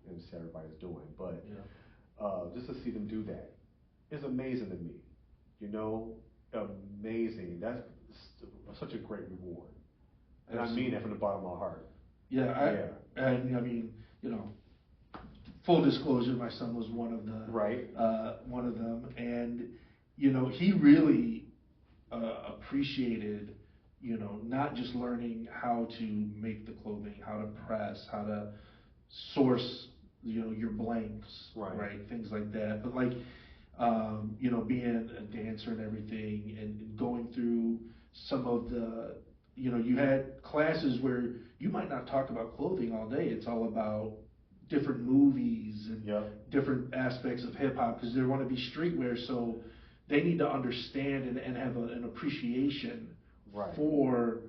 and see how everybody's doing, but just to see them do that is amazing to me. Amazing. That's such a great reward, and absolutely. I mean that from the bottom of my heart. And I mean, full disclosure, my son was one of the one of them, and he really appreciated, not just learning how to make the clothing, how to press, how to source, your blanks, right, things like that. But like, being a dancer and everything, and going through some of the, you had classes where you might not talk about clothing all day. It's all about different movies and different aspects of hip hop, because they want to be streetwear, so they need to understand and have an appreciation for,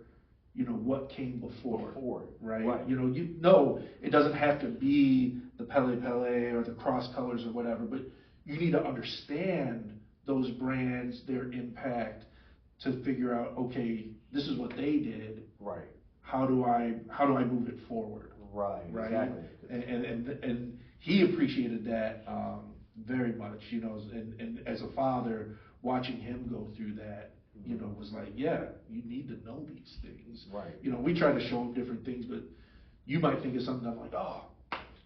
what came before, right? It doesn't have to be the Pele Pele or the cross colors or whatever, but you need to understand those brands, their impact, to figure out, okay, this is what they did. Right. How do I move it forward? Right. Right. Exactly. And he appreciated that very much. You know, and as a father, watching him go through that, you know, was like, yeah, you need to know these things. Right. You know, we try to show him different things, but you might think of something. I'm like, oh,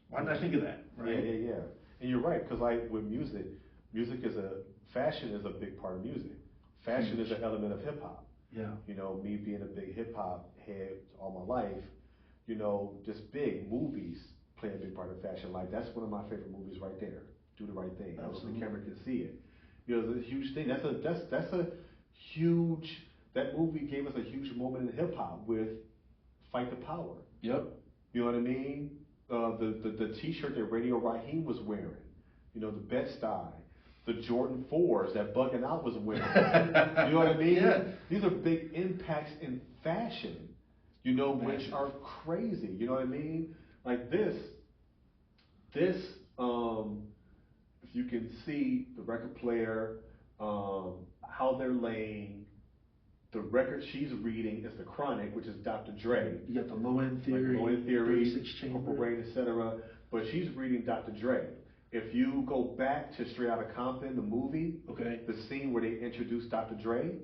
why didn't I think of that? Right. Yeah. And you're right, because like with music fashion is a big part of music. Fashion is an element of hip hop. Yeah. You know, me being a big hip hop head all my life, you know, just big movies play a big part of fashion. Like that's one of my favorite movies right there. Do the Right Thing. Absolutely. The camera can see it. You know, it's a huge thing. That's a huge. That movie gave us a huge moment in hip hop with Fight the Power. Yep. You know what I mean? The T-shirt that Radio Raheem was wearing. You know, the Bed-Stuy, the Jordan 4s that Bugging Out was wearing. You know what I mean? Yeah. These are big impacts in fashion, you know, which are crazy. You know what I mean? Like this, if you can see the record player, how they're laying, the record she's reading is The Chronic, which is Dr. Dre. You got the Low End Theory, Low End Theory, 36 Chamber, Purple Rain, etc. But she's reading Dr. Dre. If you go back to Straight Outta Compton, the movie, okay, the scene where they introduce Dr. Dre,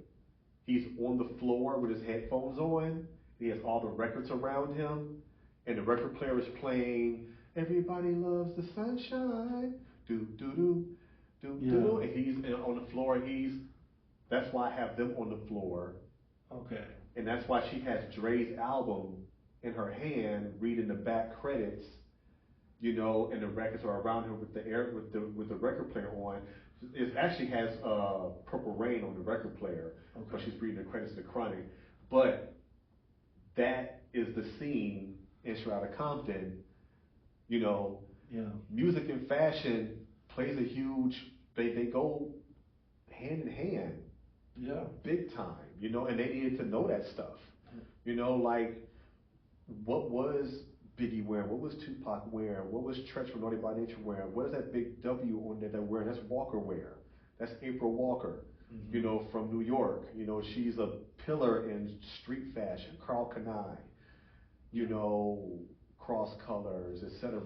he's on the floor with his headphones on. He has all the records around him, and the record player is playing "Everybody Loves the Sunshine." Do do do do do. And he's on the floor. That's why I have them on the floor. Okay. And that's why she has Dre's album in her hand, reading the back credits. You know, and the records are around her with the record player on. It actually has Purple Rain on the record player, but she's reading the credits of The Chronic. But that is the scene in Straight Outta Compton. You know, music and fashion plays a huge. They go hand in hand. Yeah. Big time. You know, and they needed to know that stuff. You know, like what was Biggie wearing? What was Tupac wearing? What was Treach from Naughty by Nature wearing? What is that big W on there they're wearing? That's Walker wear. That's April Walker, you know, from New York. You know, she's a pillar in street fashion. Carl Kanai, you know, cross colors, etc.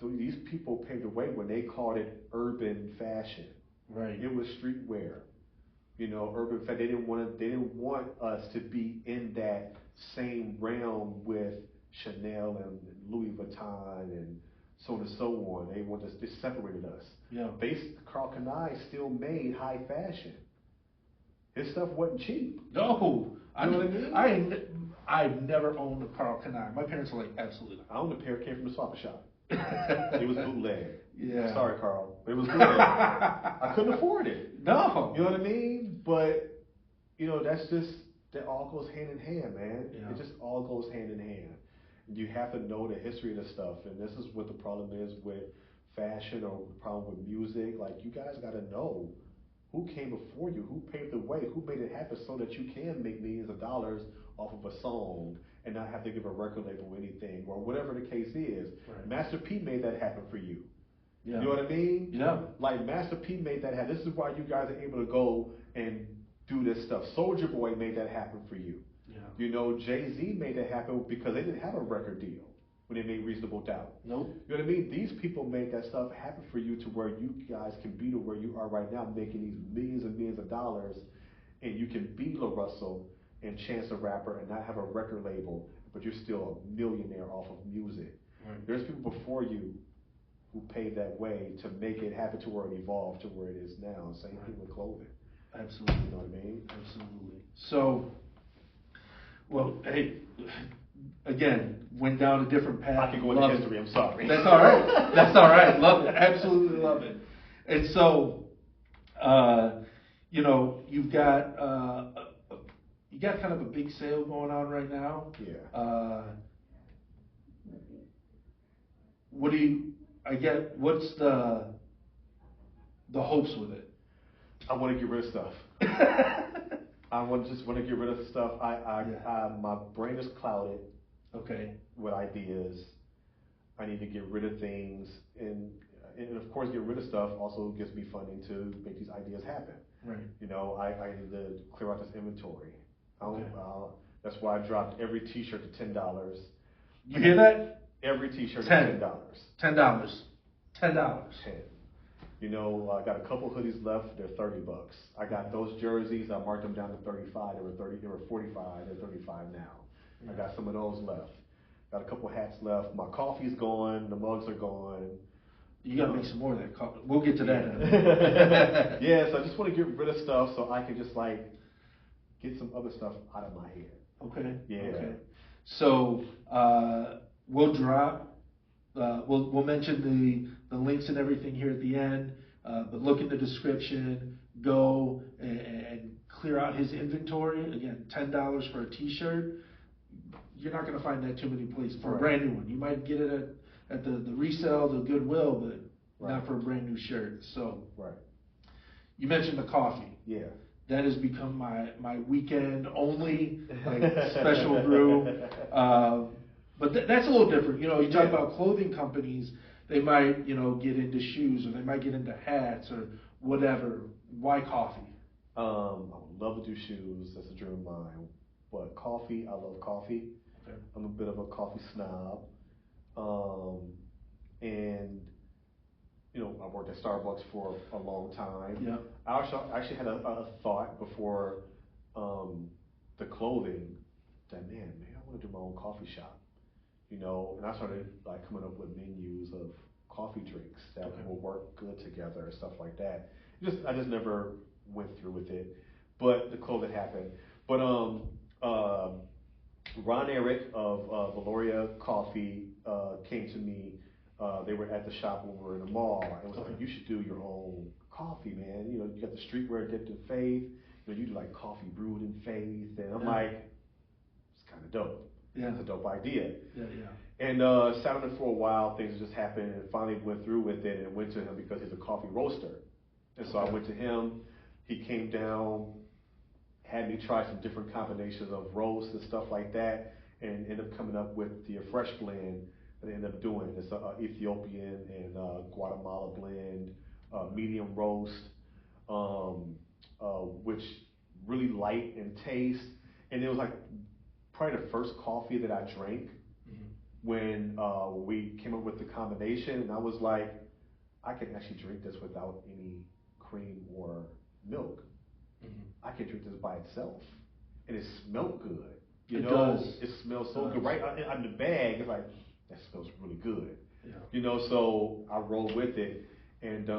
These people paved the way when they called it urban fashion. Right. It was streetwear. You know, urban fashion. They didn't want us to be in that same realm with Chanel and Louis Vuitton and so on and so on. They separated us. Yeah. Carl Kanai still made high fashion. His stuff wasn't cheap. No. You know what I mean? I've never owned a Carl Kanai. My parents are like, absolutely not. I owned a pair, came from the swap shop. It was bootleg. Yeah. Sorry, Carl. It was bootleg. I couldn't afford it. No. You know what I mean? But, you know, that all goes hand in hand, man. Yeah. It just all goes hand in hand. You have to know the history of the stuff, and this is what the problem is with fashion or the problem with music. Like, you guys got to know who came before you, who paved the way, who made it happen so that you can make millions of dollars off of a song and not have to give a record label anything or whatever the case is. Right. Master P made that happen for you. Yeah. You know what I mean? Yeah. Like Master P made that happen. This is why you guys are able to go and do this stuff. Soulja Boy made that happen for you. Yeah. You know, Jay-Z made that happen because they didn't have a record deal when they made Reasonable Doubt. Nope. You know what I mean? These people made that stuff happen for you to where you guys can be to where you are right now, making these millions and millions of dollars, and you can be La Russell and Chance the Rapper and not have a record label, but you're still a millionaire off of music. Right. There's people before you who paved that way to make it happen to where it evolved to where it is now. Same thing with clothing. Absolutely. You know what I mean? Absolutely. So, well, hey, again, went down a different path. I can go into history, I'm sorry. That's all right. That's all right. Love it. Absolutely love it. And so, you know, you've got kind of a big sale going on right now. Yeah. What's the hopes with it? I want to get rid of stuff. I just want to get rid of stuff. My brain is clouded. Okay. With ideas. I need to get rid of things, and and of course, getting rid of stuff also gives me funding to make these ideas happen. Right. You know, I need to clear out this inventory. Okay. That's why I dropped every T-shirt to $10. You hear that? Every T-shirt to $10. $10. $10. 10. You know, I got a couple hoodies left. They're $30. I got those jerseys. I marked them down to 35. They were 30. They were 45. They're 35 now. I got some of those left. Got a couple hats left. My coffee's gone. The mugs are gone. You gotta make some more of that coffee. We'll get to that in a minute. Yeah, so I just want to get rid of stuff so I can just like get some other stuff out of my head. Okay. Yeah. Okay. So we'll drop. We'll mention the links and everything here at the end. But look in the description. Go and clear out his inventory. Again, $10 for a T-shirt. You're not going to find that too many places for a brand new one. You might get it at the resale, the Goodwill, but not for a brand new shirt. So you mentioned the coffee. Yeah. That has become my weekend only special brew. But that's a little different. You know, you talk about clothing companies, they might, you know, get into shoes or they might get into hats or whatever. Why coffee? I would love to do shoes. That's a dream of mine. But coffee, I love coffee. Okay. I'm a bit of a coffee snob. And, you know, I worked at Starbucks for a long time. Yeah. I actually had a thought before the clothing that, man, I want to do my own coffee shop. You know, and I started like coming up with menus of coffee drinks that will work good together and stuff like that. I just never went through with it, but the clothing happened. But Ron Eric of Valoria Coffee came to me. They were at the shop when we were in the mall. It was like, you should do your own coffee, man. You know, you got the streetwear dipped in faith. You know, you do like coffee brewed in faith, and I'm like, it's kind of dope. Yeah. It's a dope idea. Yeah, yeah. And sat on it for a while. Things just happened, and finally went through with it. And went to him because he's a coffee roaster. And so I went to him. He came down, had me try some different combinations of roasts and stuff like that, and ended up coming up with the Afresh blend that I ended up doing. It's an Ethiopian and Guatemala blend, medium roast, which really light in taste. And it was like probably the first coffee that I drank when we came up with the combination, and I was like, I can actually drink this without any cream or milk. I can drink this by itself, and it smelled good. You know, it smells so good. Right on the bag, it's like, that smells really good. Yeah. You know, so I rolled with it, and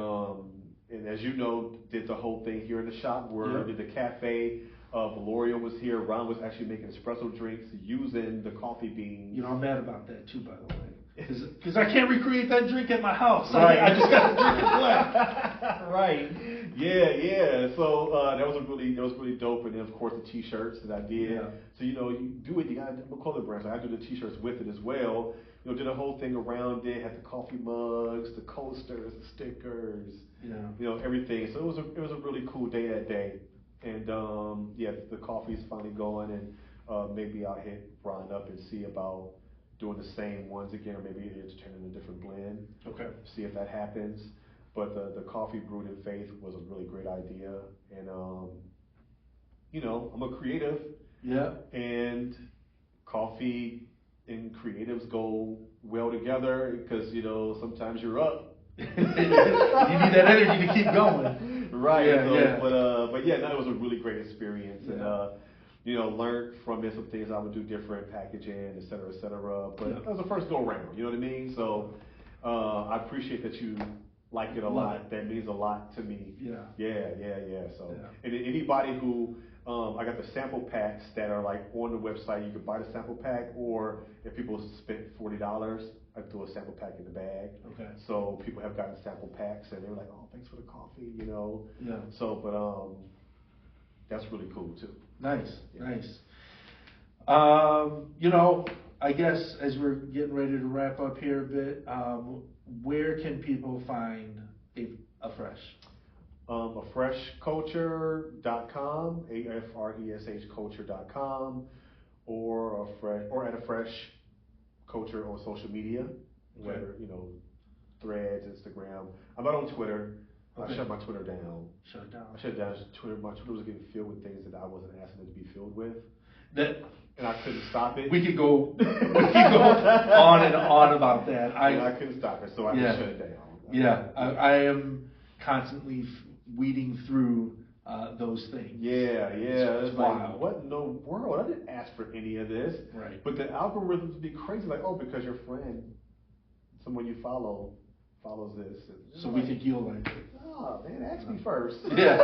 as you know, did the whole thing here in the shop where I did the cafe. Valoria was here. Ron was actually making espresso drinks using the coffee beans. You know, I'm mad about that too, by the way, because I can't recreate that drink at my house. Right. I just got to drink it black. Right. Yeah, yeah. So that was really dope. And then of course the T-shirts that I did. Yeah. So you know, you do it. You got to clothing brand. So I do the T-shirts with it as well. You know, did a whole thing around it. Had the coffee mugs, the coasters, the stickers. Yeah. You know, everything. So it was a really cool day that day. And yeah, the coffee's finally going, and maybe I'll hit Ron up and see about doing the same ones again, or maybe it's turning a different blend. Okay. See if that happens. But the coffee brewed in faith was a really great idea, and you know, I'm a creative. Yeah. And coffee and creatives go well together because you know sometimes you're up. You need that energy to keep going. Right. Yeah, so, but yeah, no, it was a really great experience, and you know, learned from it some things I would do different, packaging, et cetera, et cetera. But that was the first go around. You know what I mean? So I appreciate that you like it a lot. That means a lot to me. Yeah. Yeah. So and anybody who I got the sample packs that are like on the website. You can buy the sample pack, or if people spent $40. I threw a sample pack in the bag. Okay. So people have gotten sample packs, and they were like, "Oh, thanks for the coffee," you know. Yeah. So, but that's really cool too. Nice, nice. You know, I guess as we're getting ready to wrap up here a bit, where can people find Afresh? AfreshCulture.com, AfreshCulture.com, or at Afresh Culture on social media, whether you know, Threads, Instagram. I'm not on Twitter. Okay. I shut my Twitter down. Shut it down. I shut it down. My Twitter was getting filled with things that I wasn't asking it to be filled with, That and I couldn't stop it. we could go on and on about that. I couldn't stop it, so I just shut it down. Yeah, I am constantly weeding through those things. Yeah. It's wild. like, what in the world? I didn't ask for any of this. Right. But the algorithms be crazy. Like, oh, because your friend, someone you follow, follows this. So we think you'll like it. Oh, man, ask me first. Yeah.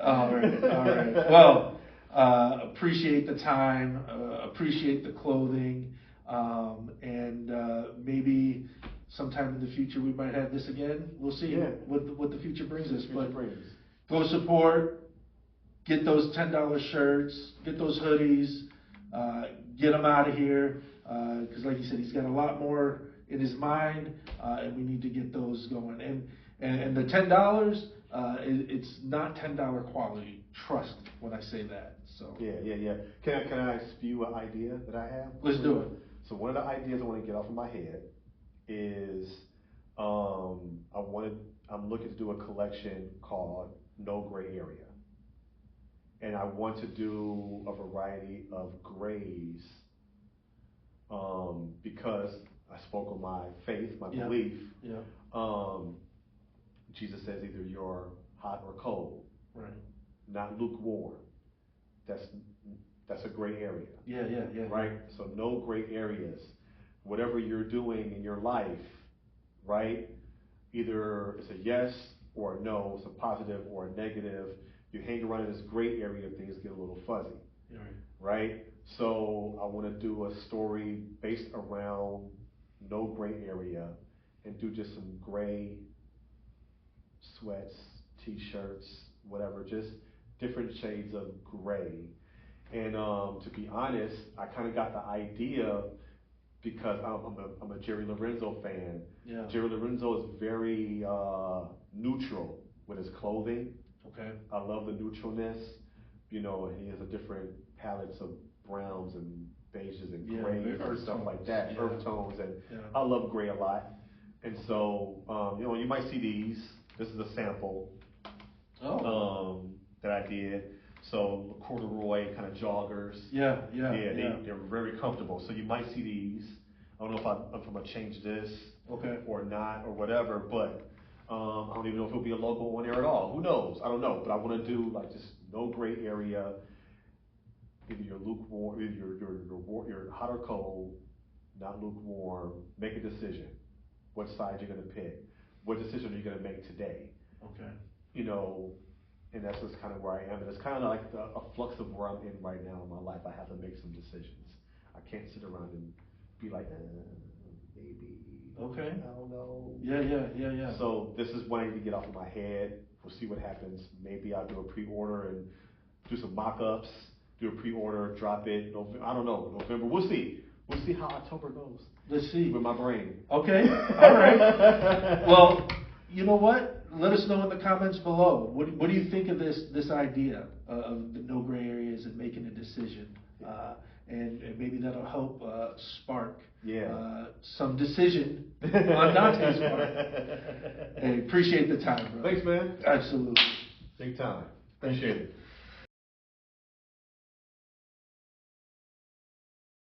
All right. Well, appreciate the time, appreciate the clothing, and maybe sometime in the future we might have this again. We'll see what the future brings us. Go support, get those $10 shirts, get those hoodies, get them out of here, because like you said, he's got a lot more in his mind, and we need to get those going. And the $10, it's not $10 quality. Trust when I say that. So yeah. Can I spew an idea that I have? Let's do it. So one of the ideas I want to get off of my head is I'm looking to do a collection called No Gray Area, and I want to do a variety of grays because I spoke on my faith, my belief. Yeah. Jesus says either you're hot or cold, right? Not lukewarm. That's a gray area. Yeah. Right? So no gray areas. Whatever you're doing in your life, right? Either it's a yes or a no, it's a positive or a negative. You hang around in this gray area, things get a little fuzzy. Yeah, right? So I want to do a story based around no gray area and do just some gray sweats, t-shirts, whatever, just different shades of gray. And to be honest, I kind of got the idea because I'm a Jerry Lorenzo fan. Yeah. Jerry Lorenzo is very neutral with his clothing. Okay. I love the neutralness, and he has a different palettes of browns and beiges and grays and stuff like that, earth tones, and I love gray a lot. And so, you might see these. This is a sample that I did. So corduroy kind of joggers. Yeah. They're very comfortable. So you might see these. I don't know if I'm gonna change this or not or whatever, but I don't even know if it'll be a logo on there at all. Who knows? I don't know. But I want to do like just no gray area. Either you're lukewarm, either you're hot or cold, not lukewarm. Make a decision. What side you're gonna pick? What decision are you gonna make today? Okay. And that's just kind of where I am. And it's kind of like a flux of where I'm in right now in my life. I have to make some decisions. I can't sit around and be like, maybe. Okay. I don't know. Yeah. So this is what I need to get off of my head. We'll see what happens. Maybe I'll do a pre-order and do some mock-ups, do a pre-order, drop it. I don't know. November. We'll see. We'll see how October goes. Let's see. With my brain. Okay. All right. Well, you know what? Let us know in the comments below. What do you think of this idea of the no gray areas and making a decision? And maybe that'll help spark some decision on Dante's part. Hey, appreciate the time, bro. Thanks, man. Absolutely. Big time. Appreciate it.